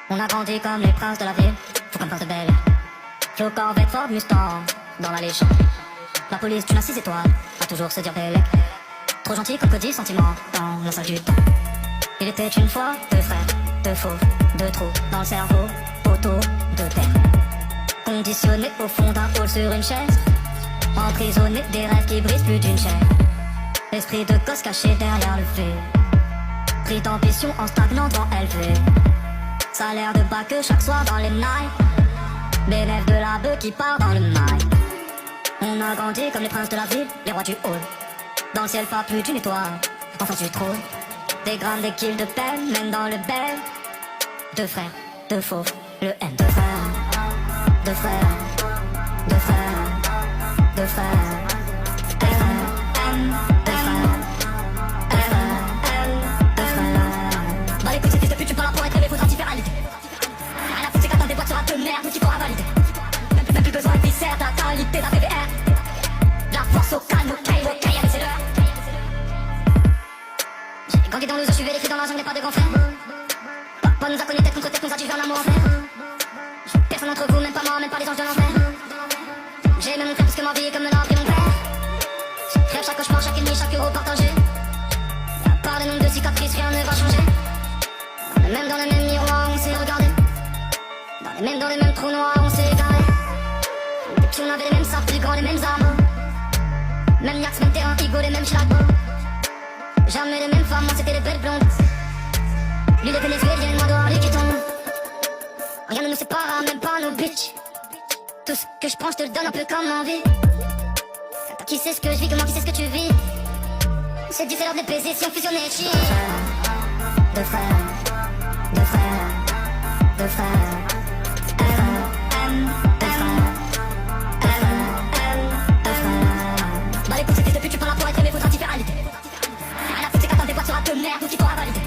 On a grandi comme les princes de la ville, fou comme prince de Bel. Flo, Corvette, Ford, Mustang, dans la légende. La police d'une à 6 étoiles, a toujours se dire Bellec. Trop gentil comme Cody, sentiment, dans la salle du temps. Il était une fois deux frères, deux fauves, deux trous dans le cerveau, autour de terre. Conditionné au fond d'un hall sur une chaise, emprisonné des rêves qui brisent plus d'une chaîne. Esprit de gosse caché derrière le fait, pris d'ambition en stagnant devant élevé. Salaire de bas que chaque soir dans les nights, bénéfice de la bœuf qui part dans le night. On a grandi comme les princes de la ville, les rois du hall. Dans le ciel pas plus d'une étoile, en face du trône. Des grammes, des kills de peine, même dans le bel. Deux frères, deux fauves, le M. Deux frères, deux frères, deux frères, deux frères. Bah écoute ces fils de pute, tu parles pour être rêvé, faudra t'y faire réalité. Rien à foutre, c'est qu'attends des boîtes sera de merde, qui pourra valider. Même plus besoin de viscère, ta qualité d'un PVR. La force au calme, ok, allez c'est l'heure. J'ai grandi dans le zoo, je suis vérifié dans la jungle, pas de grands frères. Papa nous a connus tête contre tête, nous a dû vers l'amour en fer. Personne d'entre vous, même pas moi, même pas les anges de l'enfer. J'ai aimé mon frère parce que ma vie est comme l'a appris mon père. Rêve chaque cauchemar, chaque ennemi, chaque euro partagé. À part le nombre de cicatrices, rien ne va changer. Même dans le même miroir, on s'est regardé. Même dans les mêmes trous noirs, on s'est égaré. Depuis on avait les mêmes sables, plus grands, les mêmes armes. Même Yax, même terrain, Igo, les mêmes schlags. Jamais les mêmes femmes, moi c'était les belles blondes. Lui les vénézuéliennes, moi dehors les quittons. Rien ne nous sépare, même pas nos bitches. Tout ce que je prends, je te le donne un peu comme envie. Toi qui sais ce que je vis, comment qui sais ce que tu vis. C'est dit, c'est l'heure de les baiser si on fusionnait chi. Deux frères, deux frères, deux frères. Bah les coups c'est fils de pute, tu parles pour être aimé, faudra t'y faire réalité. Rien à foutre, c'est qu'attends des boîtes sera de merde, ou qui pourra valider.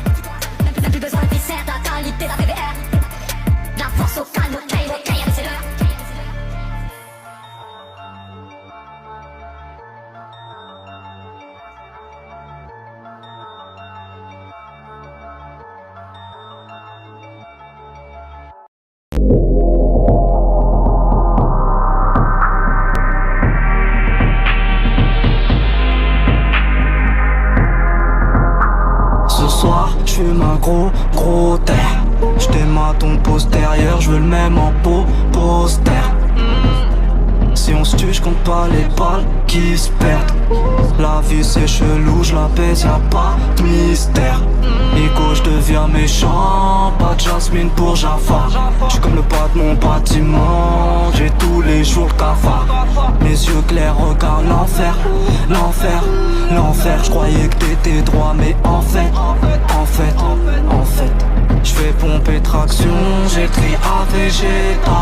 Même plus besoin de viscère, ta qualité d'un PVR. La force au calme, ok, allez c'est l'heure. J'fume un gros terre. J't'aime à ton postérieur, j'veux le même en poster. Si on se tue, j'compte pas les balles qui se perdent. La vie c'est chelou, j'la baise, y'a pas de mystère. Ego, j'deviens méchant, pas de jasmine pour Jaffa. J'suis comme le pas de mon bâtiment, j'ai tous les jours le cafard. Mes yeux clairs regardent l'enfer, l'enfer, l'enfer. J'croyais que t'étais droit, mais en fait, j'fais pomper traction, j'écris à Vegeta.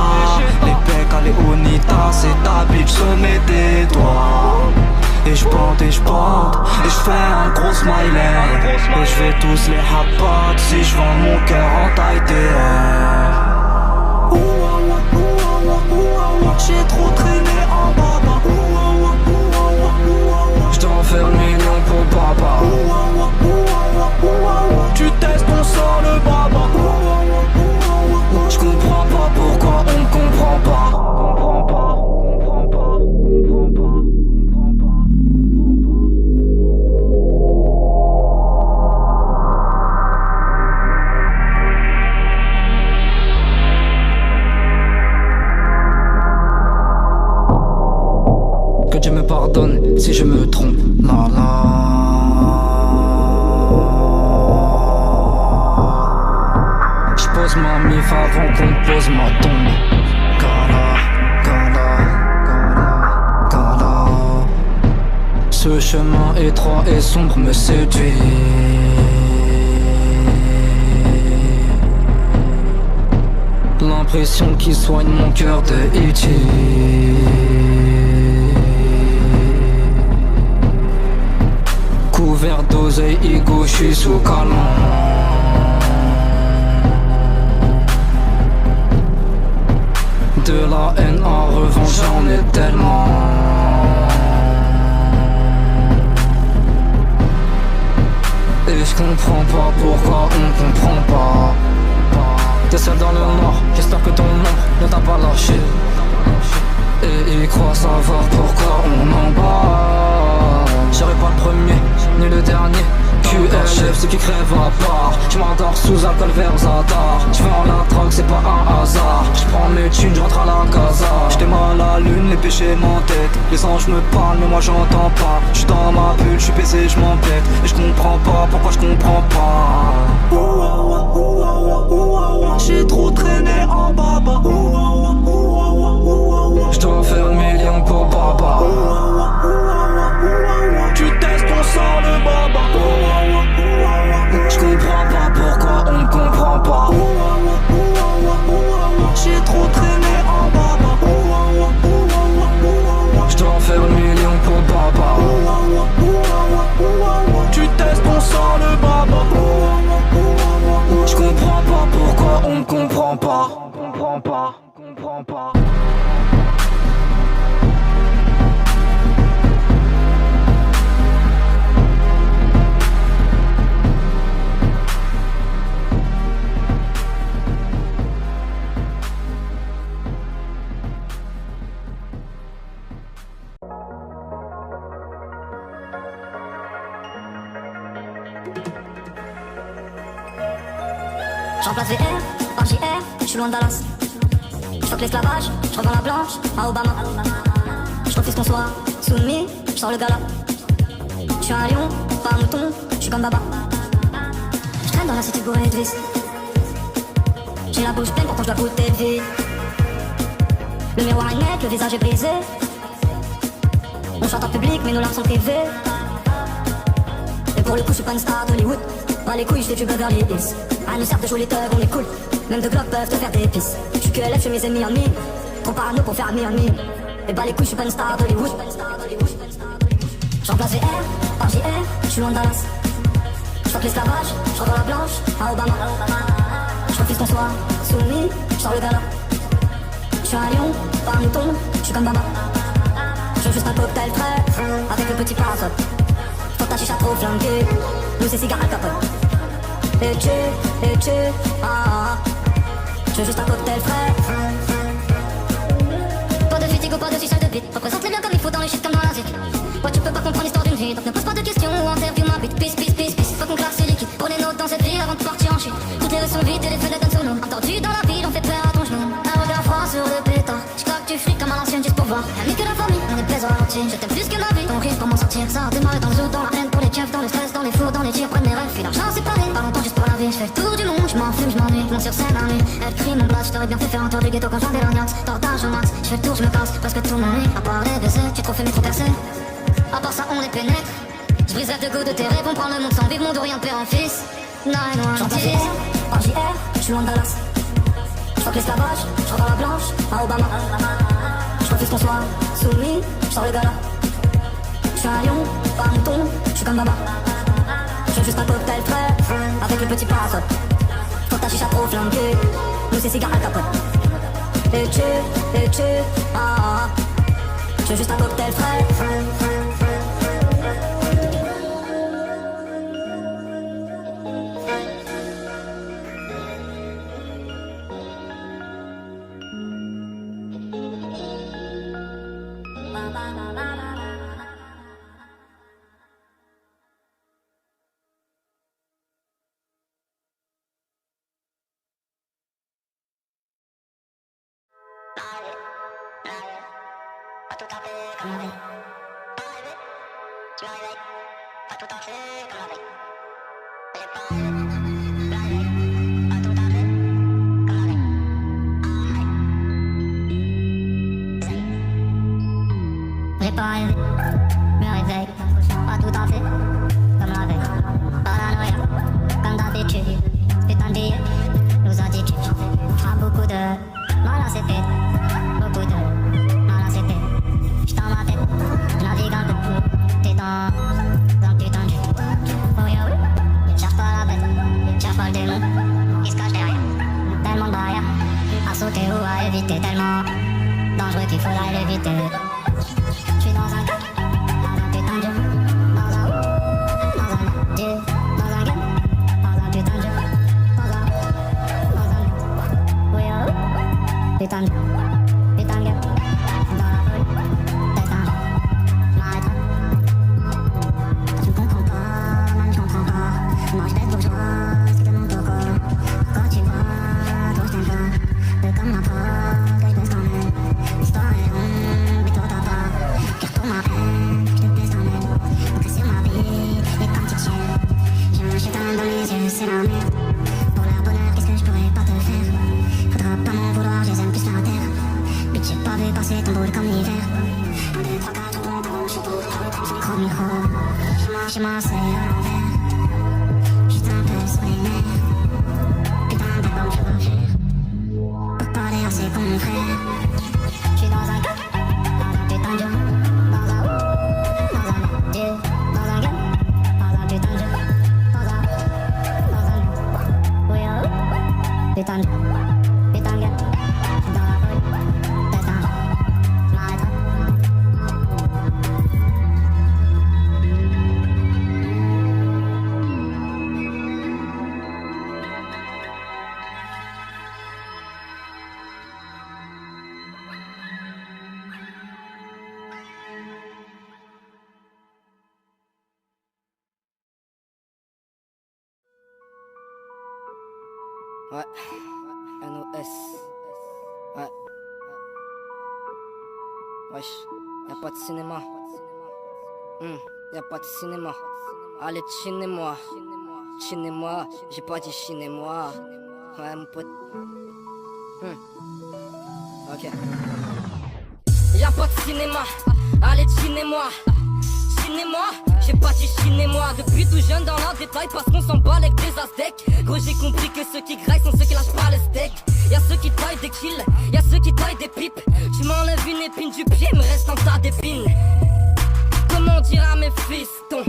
Les pecs à Léonita, c'est ta bitch, se met des doigts. Et j'bande, et j'fais un gros smiley. Et j'vais tous les hapas si j'vends mon cœur en taille TR. J'ai trop traîné en baba. J'd'en faire le million pour papa. Tu testes, on sort le baba. J'comprends pas pourquoi on me comprend pas. Que Dieu me pardonne si je me trompe. La la. J'pose ma mif avant qu'on pose ma tombe. Gala. Ce chemin étroit et sombre me séduit. L'impression qui soigne mon cœur de E.T. Couvert d'oseille, ego, j'suis sous calmant. De la haine en revanche, j'en ai tellement. Et je comprends pas pourquoi on comprend pas. T'es seul dans le noir, j'espère que ton ombre ne t'a pas lâché. Et ils croient savoir pourquoi on en bat. J'serai pas le premier, ni le dernier. QLF, ceux qui crèvent à part. J'm'endors sous alcool vers Zadar. J'vais en la drogue, c'est pas un hasard. J'prends mes thunes, j'rentre à la casa. J'étais mal à la lune, les péchés m'entêtent. Les anges me parlent, mais moi j'entends pas. J'suis dans ma bulle, j'suis baisé, j'm'embête. Et j'comprends pas, pourquoi j'comprends pas. J'ai trop traîné en baba. J'dois faire 1 million pour baba. Tu testes, on sort le baba. J'comprends pas pourquoi on ne comprend pas. J'ai trop traîné en baba. J'dois faire 1 million pour baba. Tu testes, on sort le baba. J'comprends pas pourquoi on ne comprend pas. Comprends pas, comprends pas. J'remplace VR par JR, j'suis loin de Dallas. J'fuck l'esclavage, j'revends la blanche à Obama. J'refuse qu'on soit soumis, j'sors le gala. J'suis un lion, pas un mouton, j'suis comme Baba. J'traîne dans la city bourrée de vis. J'ai la bouche pleine, pourtant j'dois goûter de vie. Le miroir est net, le visage est brisé. On chante en public, mais nos larmes sont privées. Et pour le coup, j'suis pas une star d'Hollywood. Pas les couilles, j'fais du Beverly Hills. À nous sert de jouer les thugs, on est cool. Même de globes peuvent te faire des pisses. J'suis que LF, j'fais mes ennemis ennemis. Trop parano pour faire mi-en-mi. Et bah les couilles, j'suis pas une star d'Hollywood. J'remplace VR par JR, j'suis loin de Dallas. J'fuck l'esclavage, j'revends la blanche à Obama. J'refuse qu'on soit soumis, j'sors le gala. J'suis un lion, pas un mouton, j'suis comme Baba. J'veux juste un cocktail frais, avec le petit parasol. Faut ta chicha trop flanquée, nous c'est cigare à capote. Et tu, j'veux juste un cocktail frais. Pas de fatigue ou pas de suicide de bite. Représente les biens comme il faut dans les shit comme dans la zik. Ouais, tu peux pas comprendre l'histoire d'une vie, donc ne pose pas de questions ou interview ma bite. Peace, peace, peace, peace. Faut qu'on claque ce liquide. Prenez note dans cette vie avant de partir en chute. Toutes les rues sont vides et les fenêtres donnent sous nous. Entendu dans la ville, on fait peur à ton genou. Un regard froid sur le pétard. J'claque du fric comme à l'ancienne juste pour voir. Ami que la famille, on est plaisant à l'entier. Je t'aime plus que ma vie, ton rire pour m'en sortir. Ça a démarré dans le zoo, dans la haine pour les keufs, dans le stress, dans les fours, dans les tirs, près de mes rêves. Puis l'argent séparé, pas longtemps juste pour la vie. J'fais le tour du monde, j'm'en fume, j'm'ennuie. Monte sur scène la nuit, elle crie mon blast. J't'aurais bien fait faire un tour du ghetto quand j'en des lorgnax. Tortage au max, j'fais le tour, j'me casse. Parce que tout m'ennuie, à part les baisers, tu trop fumé, trop percé. À part ça, on les pénètre. J'briserai de goût de tes rêves, on prend le monde sans vivre, mon dos rien de père en fils. J'entends JR, par JR, j'suis loin de Dallas. J'fuck l'esclavage, j'revends la blanche à Obama. J'refuse qu'on soit soumis, j'sors le gala. J'suis un lion, pas un mouton, j'suis comme Baba. J'veux juste un cocktail frais, avec le petit parasol. Faut ta chicha trop flanquée, nous c'est cigare à capote. Et tu, j'veux juste un cocktail frais. Pas tout à fait comme la veille. Pas rêvé, tu m'as réveillé. Pas tout à fait comme la veille. J'ai pas rêvé, la veille. Pas tout à fait comme la veille. J'ai pas rêvé, me réveille, pas tout à fait comme la veille. Paranoïa, comme d'habitude. Putain de nous attitudes. Ah, beaucoup de mal à ses têtes. Beaucoup de mal à ses têtes. J'suis dans ma tête, je navigue un peu. T'es dans un putain de oh yo, cherche pas la bête, cherche pas le démon. Il se cache derrière, tellement de barrières. À sauter ou à éviter, tellement dangereux qu'il faudrait l'éviter. J'suis dans un coq, chez moi c'est à l'envers. J'étais un peu sur les nerfs. Putain d'album je veux faire. Pour parler à ses confrères. J'suis dans un gars, dans un putain de jeu. Dans un dieu, dans un gars, dans un putain de jeu. Dans un oui oh, putain de jeu. Putain de gars, dans la rue. Putain, j'm'arrêterai. Ouais, NOS. Ouais. Wesh, y'a pas de cinéma. Y'a pas de cinéma. Allez, chinez-moi. Chinez-moi, j'ai pas dit chinez-moi. Ouais, mon pote. Ok. Y'a pas de cinéma. Allez, chinez-moi. Chinez-moi, j'ai pas dit chinez-moi. Depuis tout jeune dans la détail parce qu'on s'en bat avec des aztèques. Gros j'ai compris que ceux qui graillent sont ceux qui lâchent pas le steak. Y'a ceux qui taillent des kills, y'a ceux qui taillent des pipes. Tu m'enlèves une épine du pied, me reste un tas d'épines. Comment dire à mes fistons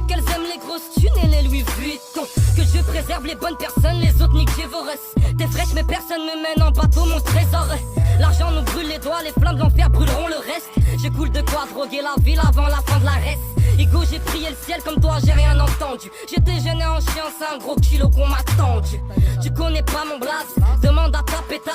qu'elles aiment les grosses thunes et les Louis Vuitton. Que je préserve les bonnes personnes, les autres niquez vos restes. T'es fraîche mais personne me mène en bateau mon trésor. L'argent nous brûle les doigts, les flammes de l'enfer brûleront le reste. Je coule de quoi droguer la ville avant la fin de la reste. Ego j'ai prié le ciel comme toi j'ai rien entendu. J'étais jeune et en chien c'est un gros kilo qu'on m'a tendu. Tu connais pas mon blaze, demande à ta pétasse.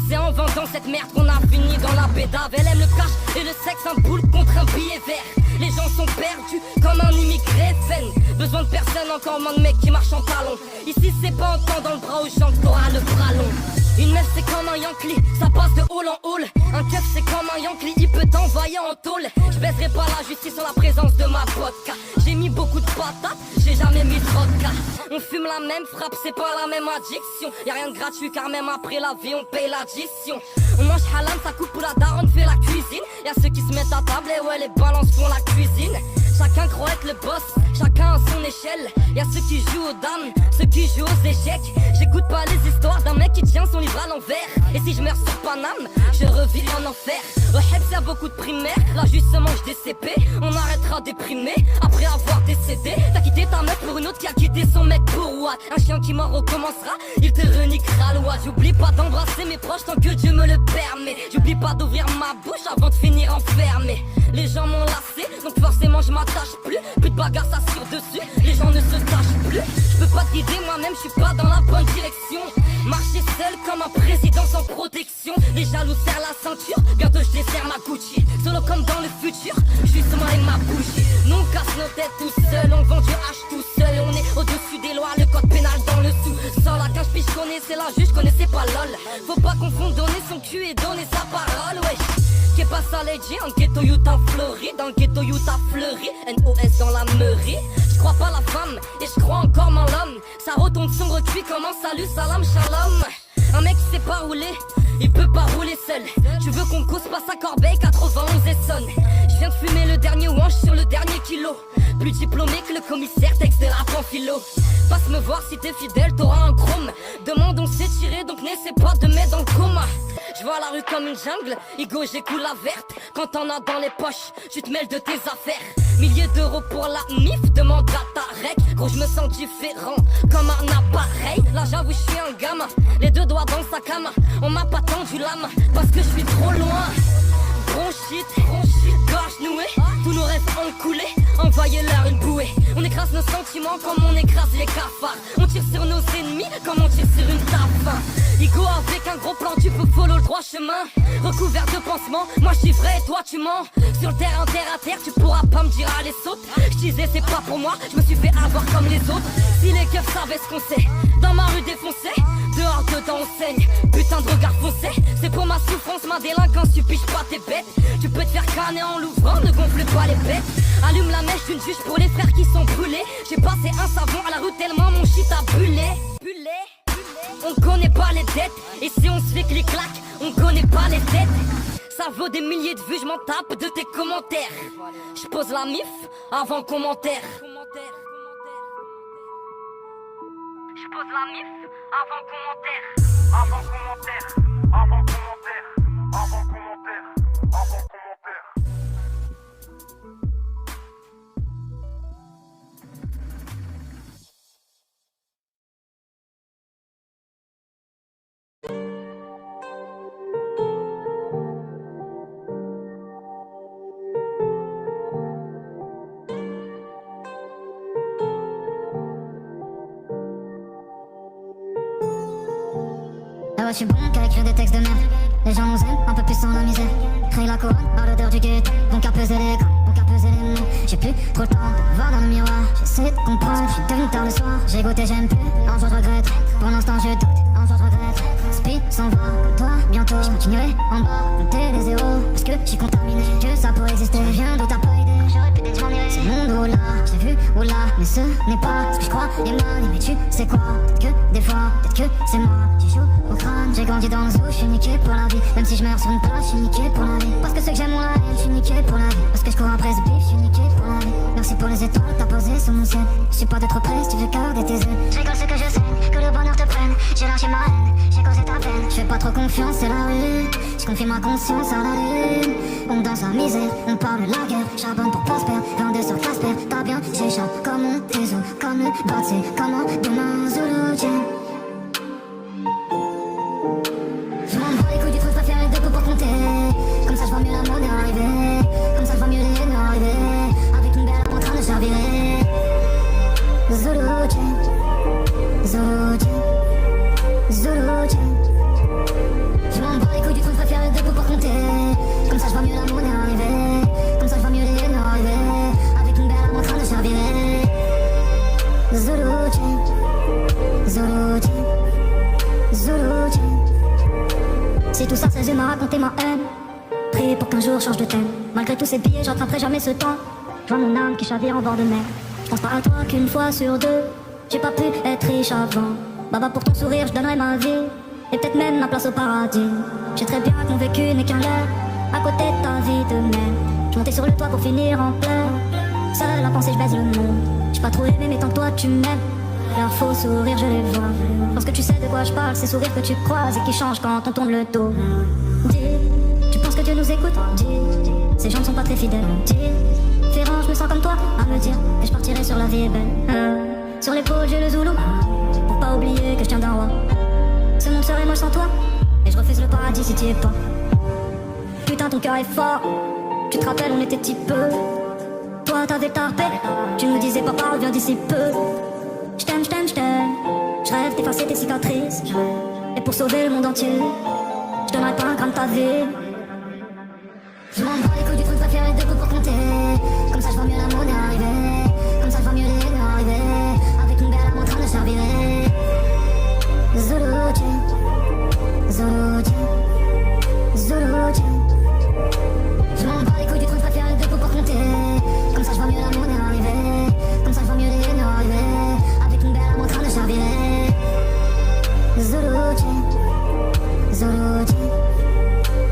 C'est en vendant cette merde qu'on a fini dans la bédave. Elle aime le cash et le sexe, un boule contre un billet vert. Les gens sont perdus comme un immigré veine. Besoin de personne, encore moins de mecs qui marchent en talons. Ici c'est pas en temps dans le bras aux gens que t'auras le bras long. Une meuf c'est comme un Yankee, ça passe de hall en hall. Un keuf c'est comme un Yankee, il peut t'envoyer en tôle. Je baisserai pas la justice sur la présence de ma vodka. J'ai mis beaucoup de patates, j'ai jamais mis trop de cas. On fume la même frappe, c'est pas la même addiction. Y'a rien de gratuit car même après la vie on paye l'addition. On mange halal, ça coupe pour la daronne fait la cuisine. Y'a ceux qui se mettent à table et ouais les balances font la cuisine. Chacun croit être le boss, chacun à son échelle. Y'a ceux qui jouent aux dames, ceux qui jouent aux échecs. J'écoute pas les histoires d'un mec qui tient son livre à l'envers. Et si je meurs sur Paname, je revis en enfer. Au Hebs y'a beaucoup de primaires, là juste se mange des CP. On arrêtera déprimé après avoir décédé. T'as quitté ta meuf pour une autre qui a quitté son mec pour what? Un chien qui m'en recommencera, il te reniquera l'oie. J'oublie pas d'embrasser mes proches tant que Dieu me le permet. J'oublie pas d'ouvrir ma bouche avant de finir enfermé. Les gens m'ont lassé, donc forcément je m'attache plus. Plus de bagarre ça sur dessus, les gens ne se cachent plus. Je peux pas te guider moi-même, je suis pas dans la bonne direction. Marcher seul comme un président sans protection. Les jaloux serrent la ceinture, bientôt je desserre ma Gucci. Solo comme dans le futur, je suis seulement avec ma bougie. Nous on casse nos têtes tout seul, on vend du H tout seul. On est au-dessus des lois, le code pénal dans le sous-sol. À 15 piges je connaissais la juge, je connaissais pas LOL. Faut pas confondre donner son cul et donner sa parole, wesh. Qu'est pas ça legit, en ghetto Utah Fleury. Dans le ghetto Utah Fleury, NOS dans la meurie. Je crois pas la femme, et je crois encore en l'homme. Ça retombe son recuit comme un salut, salam, shalom. Un mec qui sait pas rouler, il peut pas rouler seul. Tu veux qu'on cause pas sa corbeille, 91 et sonne. Je viens de fumer le dernier wanch sur le dernier kilo. Plus diplômé que le commissaire, texte de la panphilo. Passe me voir si t'es fidèle, t'auras un chrome. Demande on s'est tiré, donc n'essaie pas de mettre dans le coma. Je vois la rue comme une jungle, Igo j'écoule la verte. Quand t'en as dans les poches, tu te mêles de tes affaires. Milliers d'euros pour la MIF, demande à ta rec. Gros je me sens différent, comme un appareil. Là j'avoue je suis un gamin, les deux doigts dans le sac à main. On m'a pas tendu la main, parce que je suis trop loin. Bronchite, gorge nouée, tous nos rêves ont coulé. Envoyez-leur une bouée. On écrase nos sentiments comme on écrase les cafards. On tire sur nos ennemis comme on tire sur une table. Igo avec un gros plan, tu peux follow le droit chemin. Recouvert de pansements, moi je suis vrai et toi tu mens. Sur le terrain, terre à terre, tu pourras pas me dire allez saute. Je disais c'est pas pour moi, je me suis fait avoir comme les autres. Si les keufs savaient ce qu'on sait, dans ma rue défoncée, dehors dedans on saigne. Putain de regard foncé, c'est pour ma souffrance, ma délinquance, tu piges pas tes bêtes. Tu peux te faire canner en l'ouvrant, ne gonfle pas les bêtes. Allume la mèche d'une juge pour les frères qui sont brûlés. J'ai passé un savon à la rue tellement mon shit a brûlé. On connaît pas les dettes, et si on se fait clic-clac, on connaît pas les têtes. Ça vaut des milliers de vues, je m'en tape de tes commentaires. Je pose la mif avant commentaire. pose la mif avant commentaire. Avant commentaire. Avant commentaire. Avant commentaire. Avant commentaire. Ah ouais, je suis bon qu'à écrire des textes de merde. Les gens nous aiment un peu plus sans la misère. Créer la couronne à l'odeur du ghetto. Bon qu'à peser les grammes, bon qu'à peser les mots. J'ai plus trop le temps de voir dans le miroir. J'essaie de comprendre, je suis devenu tard le soir. J'ai goûté, j'aime plus, un jour je regrette. Pour l'instant je doute, un jour je regrette. Speed s'en va, comme toi, bientôt. Je continuerai en bas, compter les zéros. Parce que je suis contaminé, que ça peut exister. Je viens d'où t'as pas idée, j'aurais pu t'être m'en c'est le monde où là, j'ai vu où là. Mais ce n'est pas ce que je crois, et mal. Mais tu sais quoi, peut-être que des fois, peut-être que c'est moi. J'y joue au crâne, j'ai grandi dans le zoo, je suis niqué pour la vie. Même si je meurs sur une plage, je suis niqué pour la vie. Parce que ceux que j'aime ont la haine, je suis niqué pour la vie. Parce que je cours après ce bif, je suis niqué pour la vie. Merci pour les étoiles que t'as posées sur mon ciel. Je suis pas de trop près si tu veux garder tes ailes. Je rigole, c'est que je sais que le bonheur te prenne. J'ai lâché ma haine, j'ai causé ta peine. Je fais pas trop confiance, c'est la rue. Je confie ma conscience à la lune. On danse la misère, on parle de la guerre. Charbonne pour prospère, 22 sur Casper. T'as bien, j'échappe comme mon trésor. Comme le batsé, comme un demain Zulu Jam. Je m'en bats les couilles du truc, je préfère les deux coups pour compter. Comme ça je vois mieux la monnaie arriver. Comme ça je vois mieux les haines arriver. Avec une belle en train de chavirer. Zulu Jam, Zulu Jam, Zulu Jam. Je m'en bats les couilles du truc, je préfère les deux coups pour compter. Comme ça je vois mieux la monnaie arriver. Comme ça je vois mieux les haines arriver. Avec une belle en train de chavirer. Zulu Jam, Zulu Jam, Zulu Jam. Si tout ça c'est m'a raconté ma haine. Prier pour qu'un jour change de thème. Malgré tous ces billets, je rattraperai jamais ce temps. Je vois mon âme qui chavire en bord de mer. Je pense pas à toi qu'une fois sur deux. J'ai pas pu être riche avant. Baba pour ton sourire, je donnerai ma vie. Et peut-être même ma place au paradis. Je sais très bien que mon vécu n'est qu'un leurre. À côté de ta vie de merde. Je montais sur le toit pour finir en pleurs. Seule à penser, je baise le monde. J'ai pas trop aimé, mais tant que toi tu m'aimes. Leurs faux sourires, je les vois. Lorsque tu sais de quoi je parle, ces sourires que tu croises et qui changent quand on tourne le dos. Dis, tu penses que Dieu nous écoute? Dis, ces gens ne sont pas très fidèles. Dis, Ferrand, je me sens comme toi, à me dire que je partirai sur la vie est belle. Sur l'épaule, j'ai le zoulou, pour pas oublier que je tiens d'un roi. Ce monde serait moche sans toi, et je refuse le paradis si t'y es pas. Putain, ton cœur est fort, tu te rappelles, on était petit peu. Toi, t'avais le tarpé, tu nous disais papa, reviens d'ici peu. J't'aime, j't'aime, j't'aime. J'rêve d'effacer tes cicatrices. Et pour sauver le monde entier, j'donnerai pas un gramme de ta vie. Je m'en bats les couilles du truc, préfère les deux coups pour compter. Comme ça je vois mieux la monnaie arriver. Comme ça je vois mieux les haines arriver. Avec une belle âme en train de chavirer. Zulu Jam, Zulu Jam, Zulu Jam. Je m'en bats les couilles du truc, préfère les deux coups pour compter. Comme ça je vois mieux la monnaie arriver. Comme ça je vois mieux les haines arriver. Avec une belle âme en train de chavirer. Zulu Jam, Zulu Jam,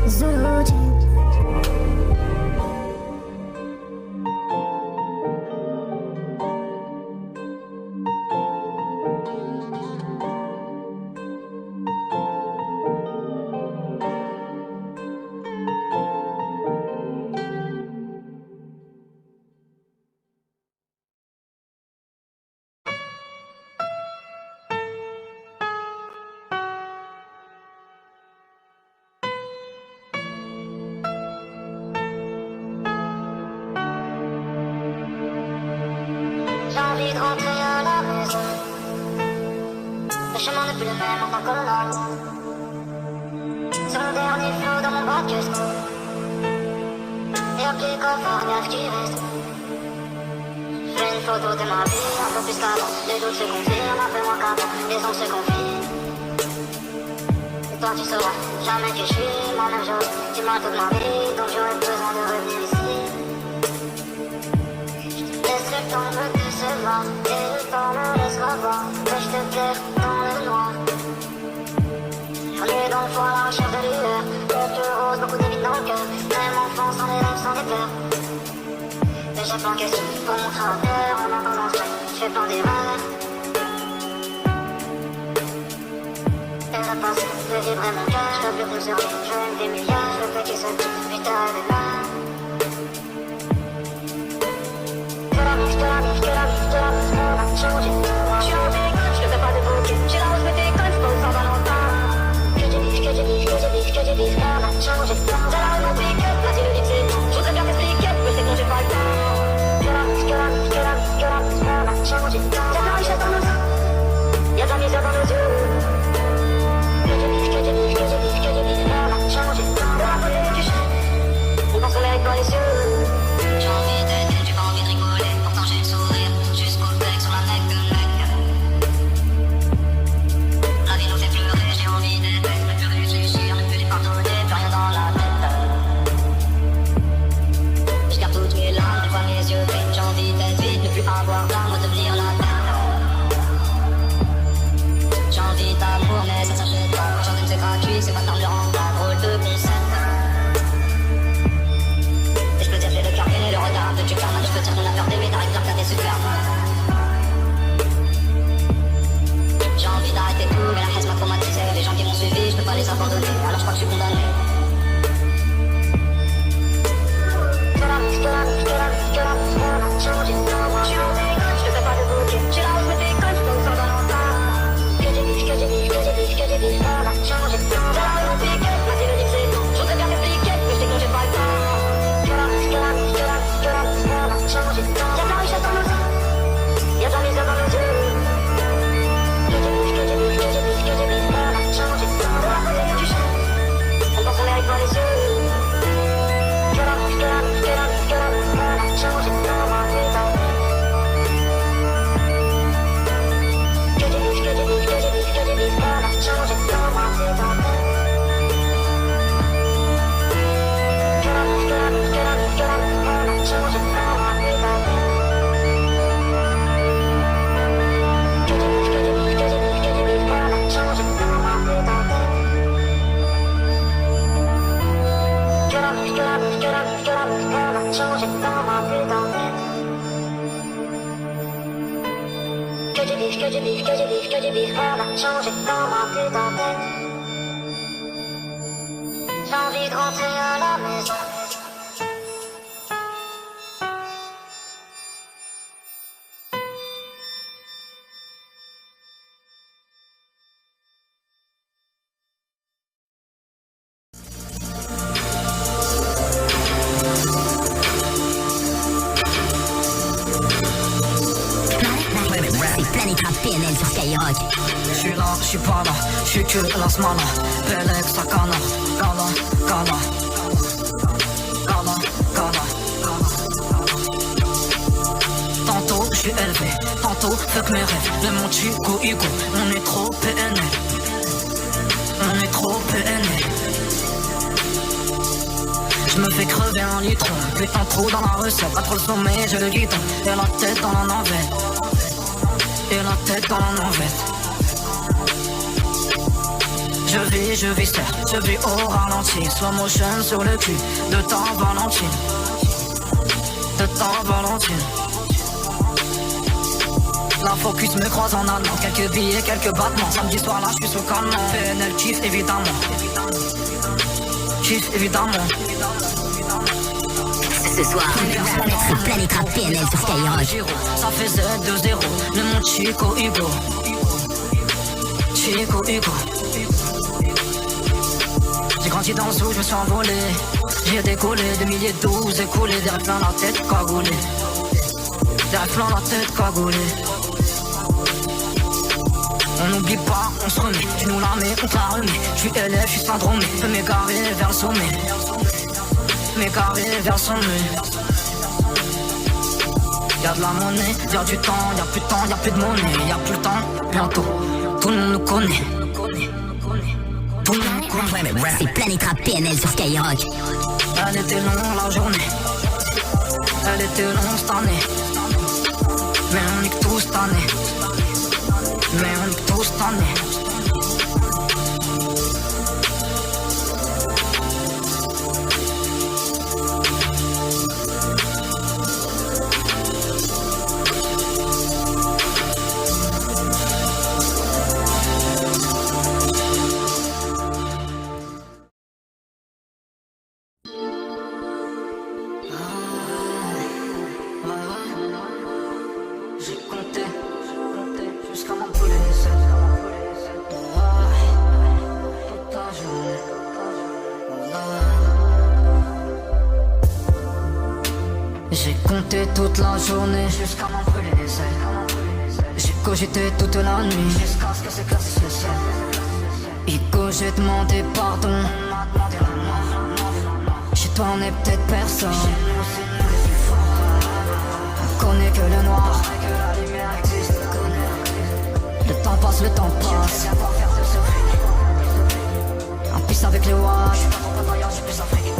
Zulu Jam. J'ai envie de rentrer à la maison. Le chemin n'est plus le même en tant que l'homme. C'est mon dernier flot dans mon bac que je trouve. Et à pied coffre, rien qui reste. Je fais une photo de ma vie, un peu plus qu'avant. Les doutes se confirment, un peu moins qu'avant. Les ondes se confient. Et toi tu sauras jamais qui je suis, moi-même j'ose. Tu m'as toute ma vie, donc j'aurais besoin de revenir ici. Laisse le temps me décevoir, et le temps me laissera voir. Mais je te perds dans le noir. J'en ai dans le foie la recherche de lueur. Le cœur rose, beaucoup de vide dans le cœur. Même enfant sans les rêves, sans les peurs. Mais j'ai plein de questions pour mon travers. En entendant ce je fais plein d'erreurs. Elle a pensé de vibrer mon cœur, je veux plus plusieurs lignes, je veux des milliards, je veux qu'il se tue, vite avec là. Que la mise, on a changé. Je suis en déconne, je ne fais pas de bouquet, j'ai la hausse, mais déconne, je pose 100 balles en temps. Que j'ai dit, on a changé. J'ai la hausse, mais déconne, vas-y le vide c'est tout, je voudrais bien t'expliquer, mais c'est bon, j'ai pas le temps. Que la mise, on a changé. Y'a de la richesse dans nos yeux, y'a de la misère dans nos yeux. Que j'ai dit, on a changé. De la beauté du chien, on pense soleil dans les yeux. J'ai envie d'être, j'ai pas envie de rigoler, pourtant j'ai le sourire jusqu'au bec sur la neck de mec. La vie nous fait pleurer, j'ai envie d'être, ne plus réfléchir, ne plus les pardonner, plus rien dans la tête. Je garde toutes mes larmes, des fois mes yeux brillent, j'ai envie d'être vite, ne plus avoir d'âme, redevenir la tête. J'ai envie d'amour mais ça s'achète pas, quand j'en aime c'est gratuit, c'est pas tard de rendre pas, drôle de concept. Et je peux dire j'ai le cœur et le regard de tu carnage, je peux dire qu'on a peur d'aimer, t'arrives bien à regarder super. J'ai envie d'arrêter tout mais la haine m'a traumatisé, les gens qui m'ont suivi, je peux pas les abandonner, alors je crois que je suis condamné. Que la mise, on a changé. Je suis en déconne, je fais pas de bouquet, j'ai la hausse mais déconne, je pose 100 balles en temps. Que j'ai dit, on a changé. J'ai la hausse mais déconne, vas-y le vide c'est tout, je voudrais bien t'expliquer, mais je sais que j'ai pas le temps. Que la mise, on a changé. Y'a de la richesse dans nos yeux, y'a de la misère dans nos yeux. Que j'ai dit, on a changé. De la beauté du chien, on pense soleil dans les yeux. Que la mise, on a changé. Dans ma vie, dans ma vie. Que j'ai dit, on a changé. Dans ma vie, dans ma vie. Que la mise, on a changé. Dans ma vie, dans ma vie. Que j'ai dit, on a changé. Dans ma vie, dans ma vie. Que la mise, on a changé. Dans ma vie, dans ma vie. Que j'ai dit, on a changé dans ma vie dans ma vie. J'ai envie de rentrer à la maison. C'est Planète Rap PNL sur Skyrock. Je suis là, je suis pas là, je suis que la smala. Pelec, Sakana, Kala. Tantôt je suis élevé, tantôt fuck mes rêves. Le mon Chico Hugo, on est trop PNL. Je me fais crever un litron, putain trop dans la recette. Pas trop le sommeil, j'ai le guidon et la tête dans la navette. Je vis certes, je vis au ralenti. Slow motion sur le cul de ta Valentine. La focus me croise en allemand. Quelques billets, quelques battements. Samedi soir là, je suis sous canon. PNL kiff évidemment. Ce soir, c'est Planète Rap PNL sur Skyrock. Ça fait Z2-0, le mon Chico Hugo. J'ai grandi dans le zoo, je me suis envolé. J'ai décollé, 2012 écoulé. Derrière plein la tête cagoulée. On n'oublie pas, on se remet. Tu nous la mets, on te la remet. Je suis élève, je suis syndromé. Peux m'égarer vers le sommet. Y'a de la monnaie, y'a du temps, y'a plus de temps, y'a plus de monnaie. Y'a plus le temps, bientôt, tout le monde nous connaît. C'est Planète Rap PNL sur Skyrock. Elle était longue la journée, elle était longue cette année. Mais on nique tout cette année. J'ai compté toute la journée jusqu'à m'en brûler les ailes. J'ai cogité toute la nuit jusqu'à ce que s'éclaircisse le ciel. Ico, j'ai demandé pardon, on m'a demandé la mort. Chez toi on est peut-être personne. Chez nous c'est nous les plus forts. On connaît que le noir, que la lumière existe. Le temps passe, le temps passe. En piste avec les watts. Je suis pas trop voyant, je suis plus Afrique.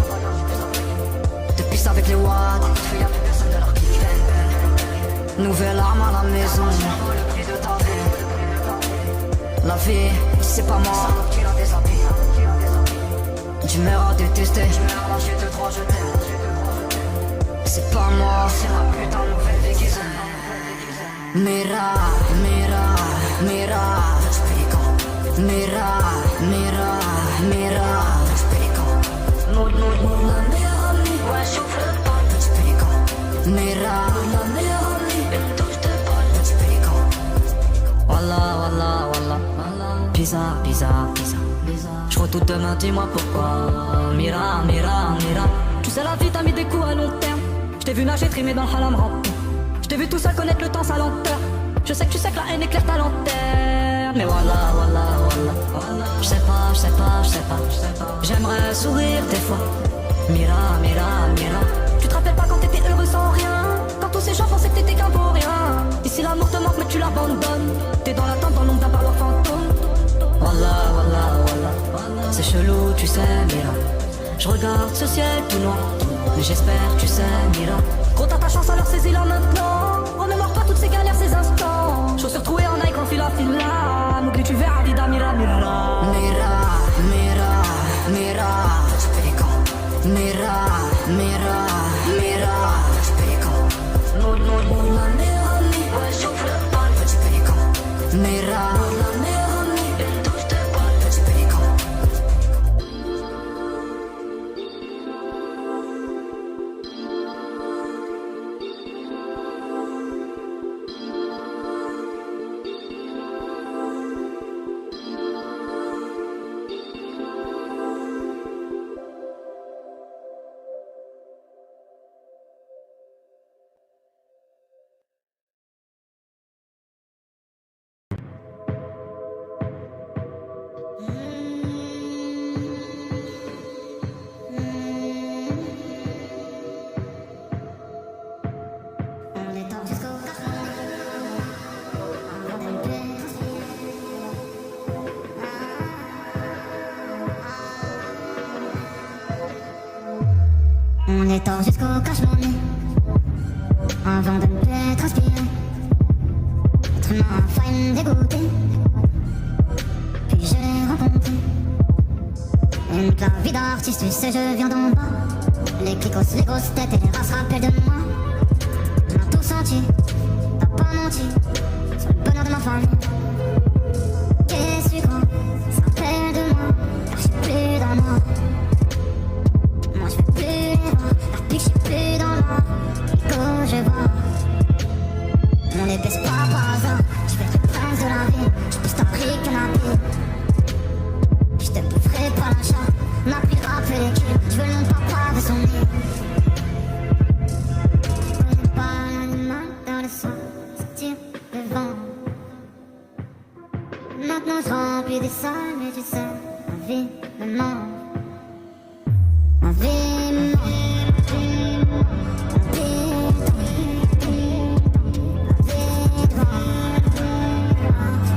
De piste avec les watts. Y'a plus personne de leur clique. Nouvelle arme à la maison. Le prix de ta vie. La vie, c'est pas moi. D'humeur à détester. J'ai deux, trois, je t'aime. C'est pas moi. C'est ma putain de nouvelle déguisée. Mira, mira, mira. Mira, mira, mira. Mood, mood, mood, la meilleure amie. Ouais, chauffe le bal, petit pélican. Mira, la meilleure amie. Une touche de balle, petit pélican. Wallah, wallah, wallah. Bizarre, bizarre, bizarre. Je redoute demain, dis-moi pourquoi. Mira, mira, mira. Tu sais la vie t'a mis des coups à long terme. Je t'ai vu nager, trimer dans le halam rampant. Je t'ai vu tout seul connaître le temps, sa lenteur. Je sais que tu sais que la haine éclaire ta lanterne. Mais voilà, voilà, voilà. Je sais pas, je sais pas, je sais pas. J'aimerais sourire des fois. Mira, mira, mira. Tu te rappelles pas quand t'étais heureux sans rien? Quand tous ces gens pensaient que t'étais qu'un beau rien. Ici l'amour te manque mais tu l'abandonnes. T'es dans l'attente dans l'ombre d'un parloir fantôme. Voilà, voilà, voilà. C'est chelou, tu sais, Mira. Je regarde ce ciel tout noir. Mais j'espère, tu sais, Mira. Gros t'as ta chance alors saisis-la maintenant. Remémore-toi toutes ces galères, ces instants. Chaussures trouées en Nike en fila fila. M'oublie tu verras vida mira mira. Mira, mira, mira. Petit pélican. Mira, mira, mira. Petit pélican. Mood, mood, mood, la meilleure amie. Ouais, chauffe le bal, petit pélican. Mira, La meilleure amie. une touche de balle, petit pélican. On est tard jusqu'au café. On est tard jusqu'au cache-monnaie. Avant de ne plus être inspiré. Être main fine dégoûté. Puis je l'ai rencontré. Une pleine vie d'artiste, tu sais, je viens d'en bas. Les clicos, les grosses têtes et les races rappellent de moi. On a tout senti, t'as pas menti sur le bonheur de ma famille. Qu'est-ce que tu crois, ça rappelle de moi, car je suis plus dans moi. Moi je fais plus les voix, depuis que je suis plus dans l'art. Nico, je vois, mon épée c'est pas par hasard. Je vais être le prince de la vie, je plus t'apprends qu'un habit. Je te boufferai pas la chatte, on a pris le rap et l'équipe. Je veux le nom de papa de son lit. Maintenant je remplis des salles, mais tu sais, ma vie me manque. Ma vie me manque. Ma vie devant.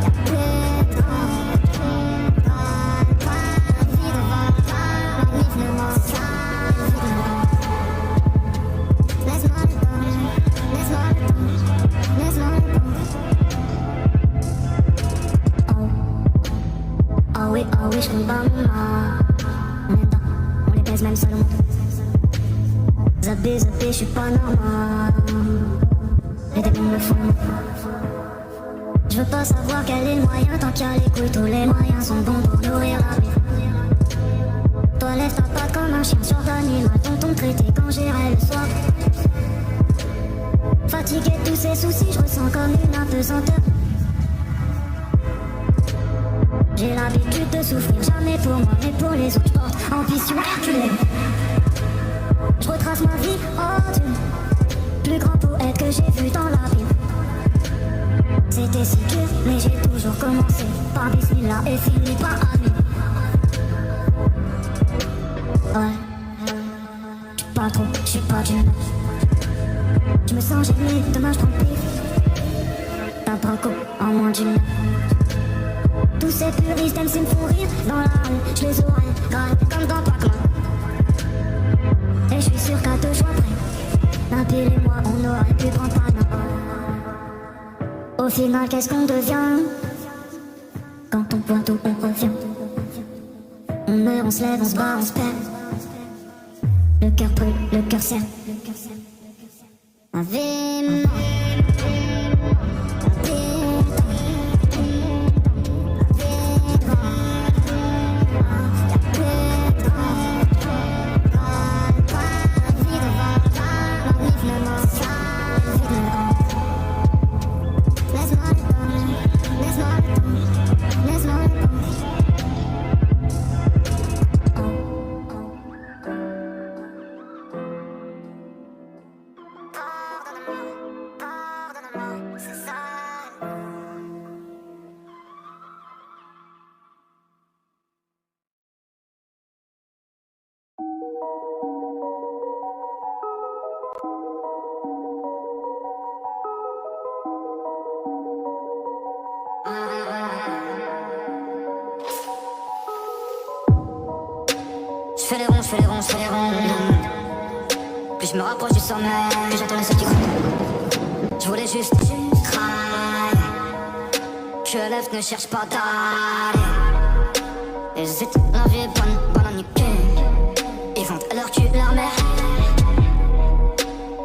Y'a plus de temps. Ma vie devant. Ma vie me manque. Ma vie me manque. Laisse-moi le temps. Laisse-moi le temps. Laisse-moi le temps. Oh oui, je compte pas mon mal. On est dedans, on les baise même seul au monde. Zappé, je suis pas normal. Les démons me font. Je veux pas savoir quel est le moyen. Tant qu'il y a les couilles, tous les moyens sont bons pour nourrir la vie. Toi lève ta patte comme un chien sur l'animal dont on traitait quand j'irai le soir. Fatigué de tous ces soucis, je ressens comme une apesanteur. J'ai l'habitude de souffrir, jamais pour moi, mais pour les autres. Je porte ambition herculéenne. Je retrace ma vie, oh Dieu. plus grand poète que j'ai vu dans la vie. C'était si dur, mais j'ai toujours commencé par Bismillah et fini par Amin. Ouais, tu parles trop, je suis pas d'une. Je me sens gêné, dommage trop pire. T'as braco en moins d'une. Tous ces puristes aiment me font rire dans la rue, je les aurais grave comme dans Pac-Man. Et je suis sûr qu'à 2 jours près, Nabil et moi on aurait pu prendre pas non. Au final qu'est-ce qu'on devient? Quand on voit tout on revient. On meurt, on se lève, on se bat, on se perd. Le cœur brûle, le cœur serre. Ave Je fais les ronds. Plus je me rapproche du sommet, plus j'entends les seuls qui crient. Je voulais juste craindre que l'œuf ne cherche pas d'aller. Hésite, la vie est bonne à niquer. Ils vendent leur cul, leur mère.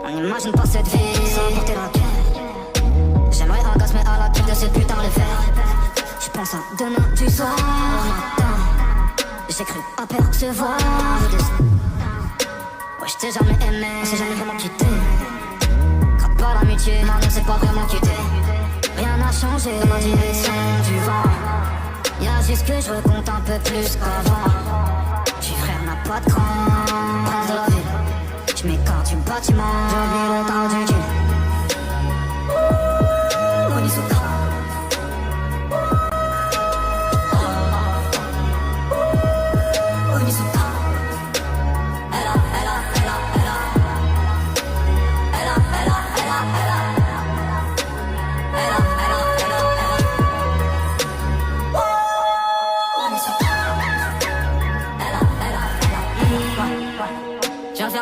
On n'imagine pas cette vie sans porter la guerre. J'aimerais orgasmer à la tête de ces putains les verres. Je pense à demain du soir au matin. J'ai cru apercevoir le destin. Ouais, je t'ai jamais aimé, on s'est jamais vraiment quitté. Gratte pas l'amitié, non, on s'est pas vraiment quitté. Rien n'a changé dans ma direction du vent. Y'a juste que je recompte un peu plus qu'avant. Petit frère n'a pas de cran, prince de la ville. Je m'écarte du bâtiment, j'oublie le temps du cul. Onizuka.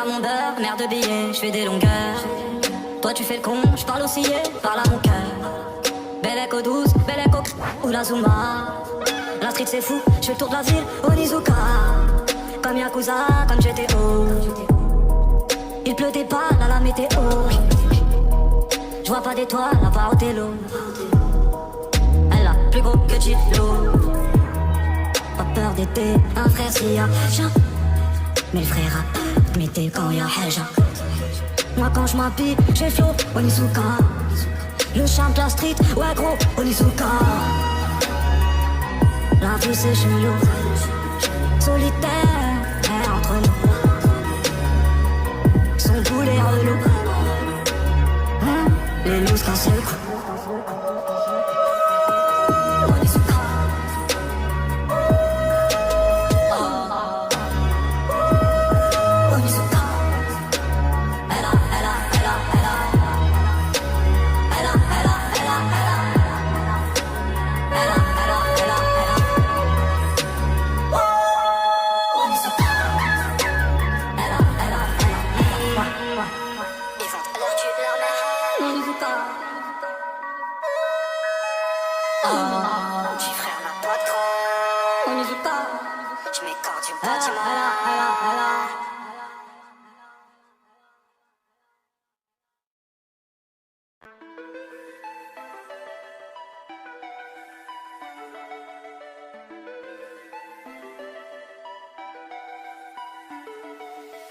Mon beurre, merde de billets, je fais des longueurs. Toi tu fais le con, je parle oscillé, parle à mon cœur. Belle écho douce, belle écho ou la Zuma. La street c'est fou, je fais le tour de la ville, Onizuka. Comme Yakuza, comme GTO. Il pleut des balles à la météo. Je vois pas d'étoiles à part Othello. Elle a plus gros que Chilo. Pas peur d'été, un frère s'il y a chat. Mais le frère a peur d'été quand y'a Haja. Moi quand je m'habille, j'ai flow, Onizuka. Le charme de la street, ouais gros, Onizuka. La vie c'est chelou, solitaire entre nous. Son boulet relou, les loups cassent le cou.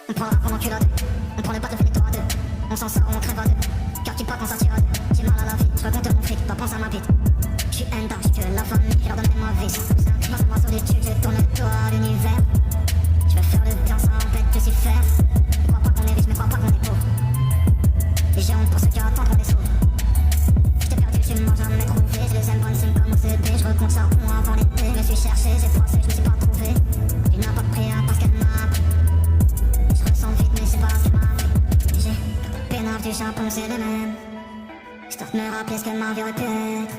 On prend la pendant que la deux. On prend le bateau, fait des tours à deux. On s'en sort, on crève à deux. Car qui pas qu'on sortira deux. J'ai mal à la vie, je compter mon fric, pas penser à ma bite. J'suis Enda, j'suis que la famille, je leur donne ma vie. Je pense à ma solitude, je tourne le toit à l'univers. Je veux faire le bien sans bête que s'y faire. Je crois pas qu'on est riche, mais crois pas qu'on est pauvre. Et je du charbon c'est le même. Je dois me rappeler ce que ma vie aurait pu être.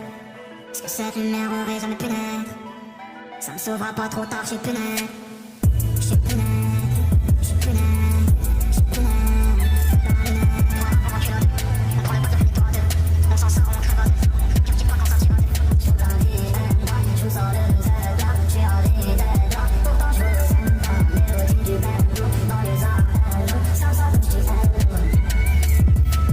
Ce que cette lumière aurait jamais pu naître. Ça me sauvera pas trop tard, j'suis plus net. J'suis plus net. J'suis plus net. J'suis plus net. Dans la lunette, moi avant tu l'as vu. On prend le pas de finir toi à deux. On s'en sort, on crève à deux. Car qui pas qu'on sortira deux. J'vous dans l'idée, j'vous sans le Z. Là, tu as l'idée, là. Pourtant j'vous sème la mélodie du même loup. Dans les arènes, ça touche du zèle.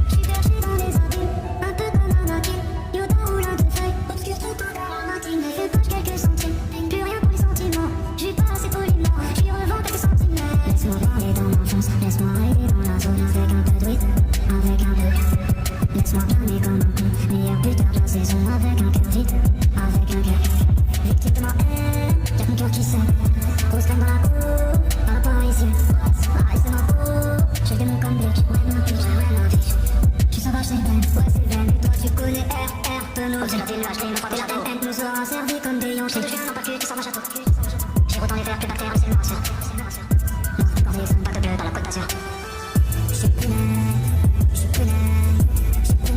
J'suis perché dans les abîmes, un peu comme un acquis. Yoda roule un deux feuilles, obscur tout dans la matinée. Fait poche quelques centimes, plus rien pour les sentiments. J'suis pas assez poliment, j'y revends quelques sentiments. Laisse-moi parler dans l'enfance, laisse-moi rêver dans la zone. Avec un peu de rythme, avec un peu. Laisse-moi planer comme un con, meilleur buteur de la saison. Avec un cœur vide, avec un cœur. Victime de ma haine, y'a mon cœur qui saigne. Grosse crème dans la peau, dans la parisienne. Reste de ma peau, j'ai le démon comme Blake. Ouais ma bitch, ouais ma bitch. J'suis sauvage c'est Ben, ouais c'est Ben. Et toi tu connais RR, Penaud. J'ai la nuage, j'ai ma frappe et la haine nous aura servi comme des yonches. Je deviens un pas que tu sors d'un château. J'ai autant les verres que bactères, c'est le rassure. Moi, pas de bleu dans la côte d'Azur.